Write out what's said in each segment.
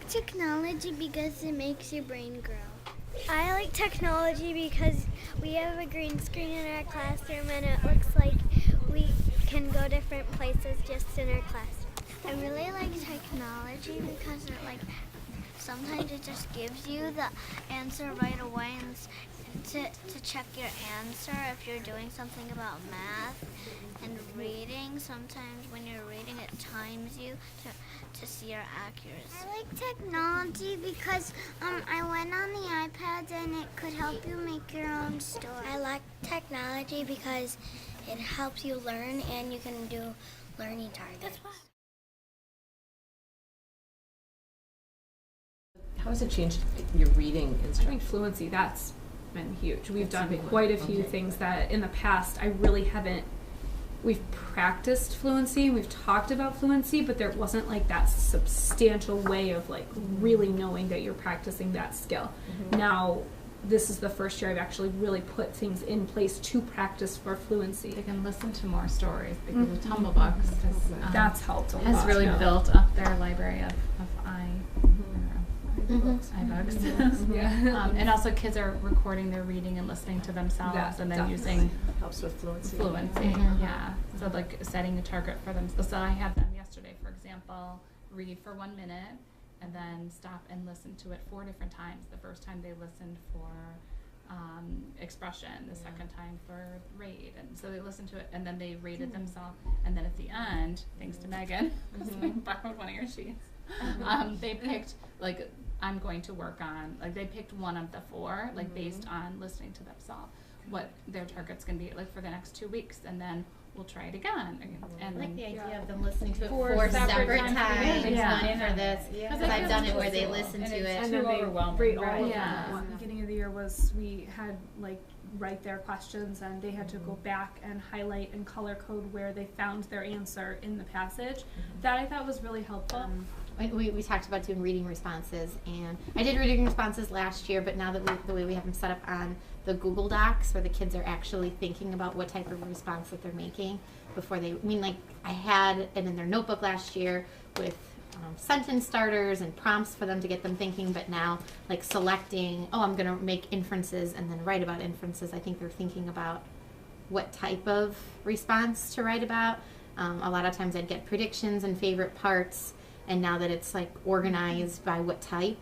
like technology because it makes your brain grow. I like technology because we have a green screen in our classroom and it looks like we can go different places just in our classroom. I really like technology because it sometimes it just gives you the answer right away and to check your answer if you're doing something about math and reading. Sometimes when you're reading it times you to see your accuracy. I like technology because I went on the iPads and it could help you make your own story. I like technology because it helps you learn and you can do learning targets. How has it changed your reading I instruction? think fluency, that's been huge. We've done quite a few things that in the past I really haven't. We've practiced fluency, we've talked about fluency, but there wasn't like that substantial way of like really knowing that you're practicing that skill. Now, this is the first year I've actually really put things in place to practice for fluency. They can listen to more stories because of Tumble Books. That's helped a lot. Has really built up their library of iBooks. Yeah. And also kids are recording their reading and listening to themselves and then using Helps with fluency. Yeah. So like setting a target for them. So I had them yesterday, for example, read for 1 minute and then stop and listen to it 4 different times. The first time they listened for expression, the second time for rate, and so they listened to it and then they rated themselves, and then at the end, thanks to Megan, because I borrowed one of your sheets, they picked like I'm going to work on, like they picked one of the 4, like based on listening to themselves, what their target's going to be like for the next 2 weeks, and then we'll try it again. And I like the idea of them listening to it 4 4 separate separate times, one for this, because Yeah. I've done it where they listen to it. And then they rate all of them. Yeah. The beginning of the year was we had like write their questions and they had to go back and highlight and color code where they found their answer in the passage. That I thought was really helpful. We talked about doing reading responses, and I did reading responses last year, but now that the way we have them set up on the Google Docs, where the kids are actually thinking about what type of response that they're making before they, I had it in their notebook last year with sentence starters and prompts for them to get them thinking, but now like selecting, I'm going to make inferences and then write about inferences. I think they're thinking about what type of response to write about. A lot of times I'd get predictions and favorite parts, and now that it's like organized by what type,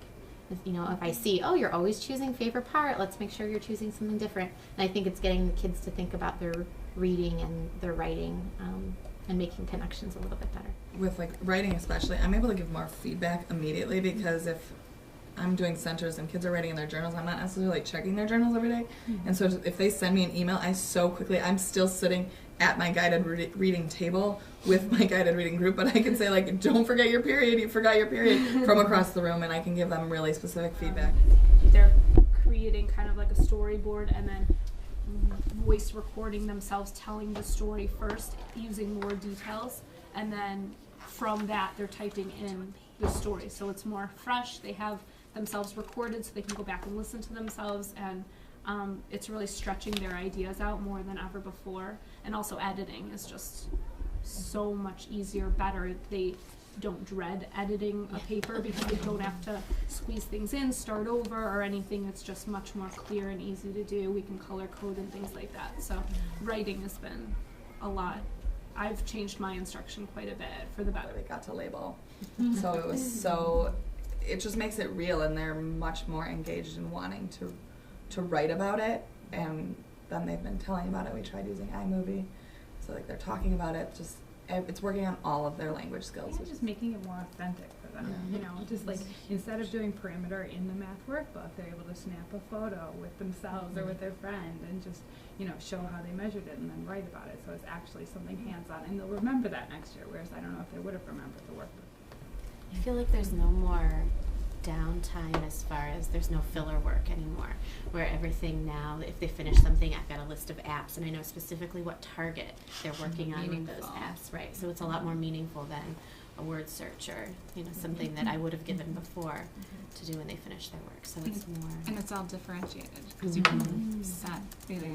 if I see, you're always choosing favorite part, let's make sure you're choosing something different. And I think it's getting the kids to think about their reading and their writing and making connections a little bit better. With like writing especially, I'm able to give more feedback immediately because if I'm doing centers and kids are writing in their journals, I'm not necessarily checking their journals every day. And so if they send me an email, I'm still sitting at my guided reading table with my guided reading group, but I can say like, don't forget your period, you forgot your period from across the room, and I can give them really specific feedback. They're creating kind of like a storyboard and then voice recording themselves telling the story first using more details, and then from that they're typing in the story, so it's more fresh. They have themselves recorded so they can go back and listen to themselves, and it's really stretching their ideas out more than ever before. And also editing is just so much easier, better. They don't dread editing a paper because they don't have to squeeze things in, start over, or anything. It's just much more clear and easy to do. We can color code and things like that. So writing has been a lot. I've changed my instruction quite a bit for the better. They got to label. So it just makes it real, and they're much more engaged in wanting to write about it, and then they've been telling about it. We tried using iMovie, so like they're talking about it. Just it's working on all of their language skills. Just making it more authentic for them. Just like instead of doing perimeter in the math workbook, they're able to snap a photo with themselves or with their friend and just show how they measured it and then write about it. So it's actually something hands-on, and they'll remember that next year. Whereas I don't know if they would have remembered the workbook. I feel like there's no more downtime as far as there's no filler work anymore, where everything now, if they finish something, I've got a list of apps and I know specifically what target they're working on with those apps, right? So it's a lot more meaningful than a word search or something that I would have given before to do when they finish their work. So it's more, and it's all differentiated because you can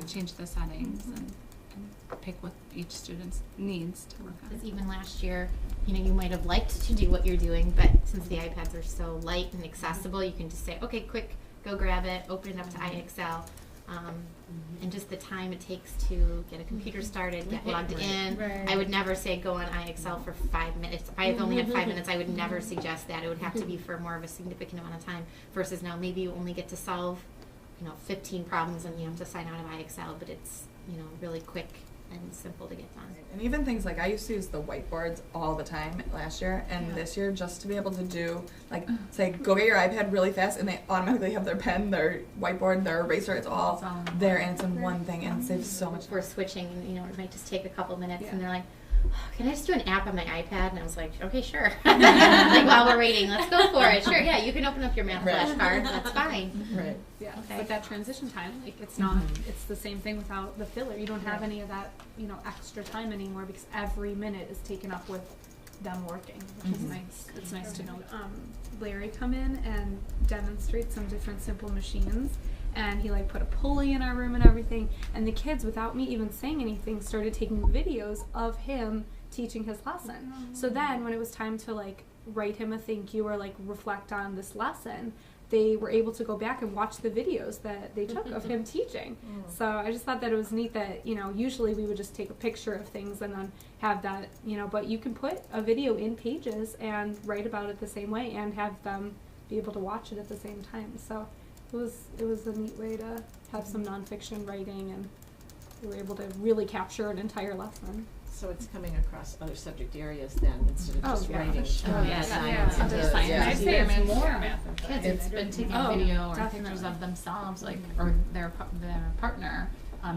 change the settings, and and pick what each student's needs to work on. Because even last year, you might have liked to do what you're doing, but since the iPads are so light and accessible, you can just say, okay, quick, go grab it, open it up to iExcel. And just the time it takes to get a computer started, get logged in. Right. I would never say go on iExcel for 5 minutes. If I only had 5 minutes, I would never suggest that. It would have to be for more of a significant amount of time versus now maybe you only get to solve, 15 problems and you have to sign out of iExcel, but it's, really quick and simple to get done. And even things like I used to use the whiteboards all the time last year, and this year just to be able to do, like, say, go get your iPad really fast, and they automatically have their pen, their whiteboard, their eraser, it's all there, and it's in one thing, and it saves so much time. We're switching, it might just take a couple minutes, and they're like, can I just do an app on my iPad? And I was like, okay, sure. Like, while we're waiting, let's go for it. Sure, yeah, you can open up your math flashcards. That's fine. Right. Yeah, Okay. but that transition time, like, it's not, it's the same thing without the filler. You don't have any of that, extra time anymore because every minute is taken up with them working, which is nice. It's nice to know. Larry come in and demonstrate some different simple machines, and he put a pulley in our room and everything, and the kids, without me even saying anything, started taking videos of him teaching his lesson. So then when it was time to write him a thank you or reflect on this lesson, they were able to go back and watch the videos that they took of him teaching. So I just thought that it was neat that, usually we would just take a picture of things and then have that, but you can put a video in Pages and write about it the same way and have them be able to watch it at the same time. So it was a neat way to have some nonfiction writing, and we were able to really capture an entire lesson. So it's coming across other subject areas then, instead of just writing. Oh, yeah, science yeah. into- Science yeah. I'd say it's more math and Kids, science. it's been taking Oh, video or definitely. pictures of themselves, or their partner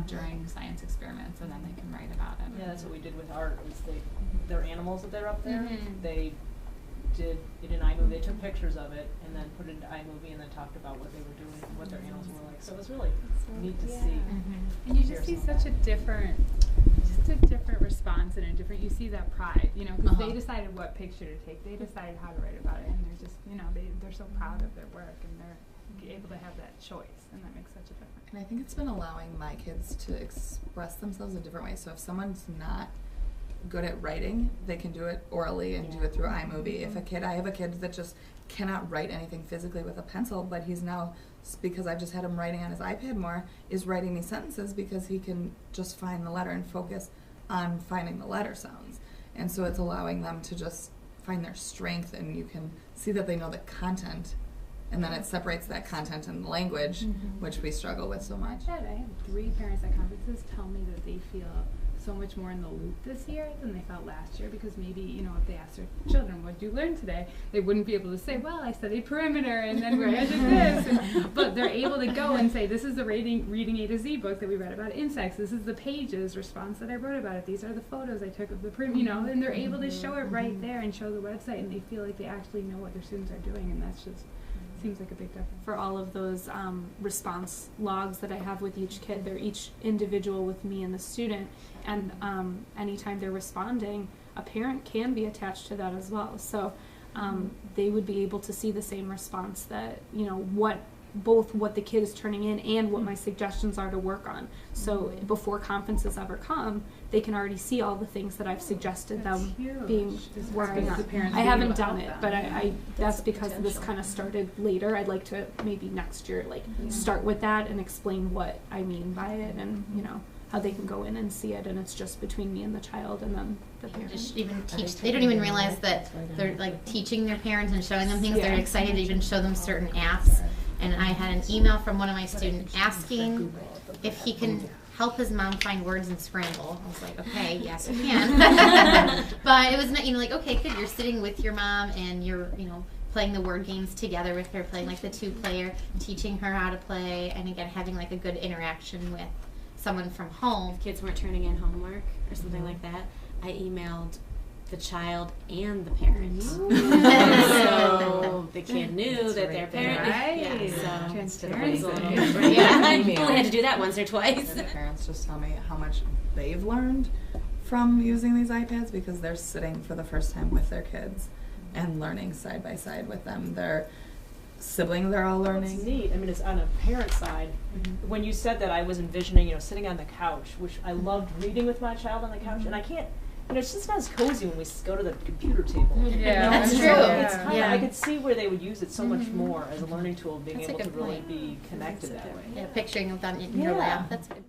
during science experiments, and then they can write about it. Yeah, that's what we did with art, was their animals that they're up there, Mhm. they did it in iMovie, they took pictures of it and then put it into iMovie and then talked about what they were doing, what their animals were like, so it was really neat to see. And you just see such a different response and you see that pride, because they decided what picture to take, they decided how to write about it, and they're just, they're so proud of their work, and they're able to have that choice, and that makes such a difference. And I think it's been allowing my kids to express themselves a different way. So if someone's not good at writing, they can do it orally and do it through iMovie. I have a kid that just cannot write anything physically with a pencil, but he's now, because I've just had him writing on his iPad more, is writing these sentences because he can just find the letter and focus on finding the letter sounds. And so it's allowing them to just find their strength, and you can see that they know the content, and then it separates that content and language, which we struggle with so much. I had 3 parents at conferences tell me that they feel so much more in the loop this year than they felt last year, because maybe, if they asked their children, what did you learn today? They wouldn't be able to say, well, I studied perimeter and then we measured this. But they're able to go and say, this is the Reading A to Z book that we read about insects. This is the Pages response that I wrote about it. These are the photos I took of the and they're able to show it right there and show the website, and they feel like they actually know what their students are doing, and that's just seems like a big difference. For all of those response logs that I have with each kid, they're each individual with me and the student, and anytime they're responding, a parent can be attached to that as well. So they would be able to see the same response that, both what the kid is turning in and what my suggestions are to work on. So before conferences ever come, they can already see all the things that I've suggested them being working on. I haven't done it, but I that's because this kind of started later. I'd like to maybe next year start with that and explain what I mean by it, and how they can go in and see it, and it's just between me and the child and then the parent. Just even teach. They don't even realize that they're teaching their parents and showing them things. They're excited to even show them certain apps. And I had an email from one of my students asking if he can help his mom find words in Scramble. I was like, okay, yes, you can. But it was not, okay, good. You're sitting with your mom and you're, playing the word games together with her, playing the 2-player, teaching her how to play, and again, having a good interaction with someone from home. If kids weren't turning in homework or something like that, I emailed the child and the parent. So the kid knew that their parent. Right. Yeah, so Transparency. yeah, I only had to do that once or twice. And the parents just tell me how much they've learned from using these iPads, because they're sitting for the first time with their kids and learning side by side with them. siblings are all It's learning. neat. I mean, it's on a parent side. When you said that, I was envisioning, sitting on the couch, which I loved reading with my child on the couch, and I can't. It's just not as cozy when we go to the computer table. Yeah. That's And true. so it's kind of, Yeah. I could see where they would use it so much more as a learning tool, being That's a able to good really point. be connected that way. Yeah, picturing them done in your Yeah. lab. That's a good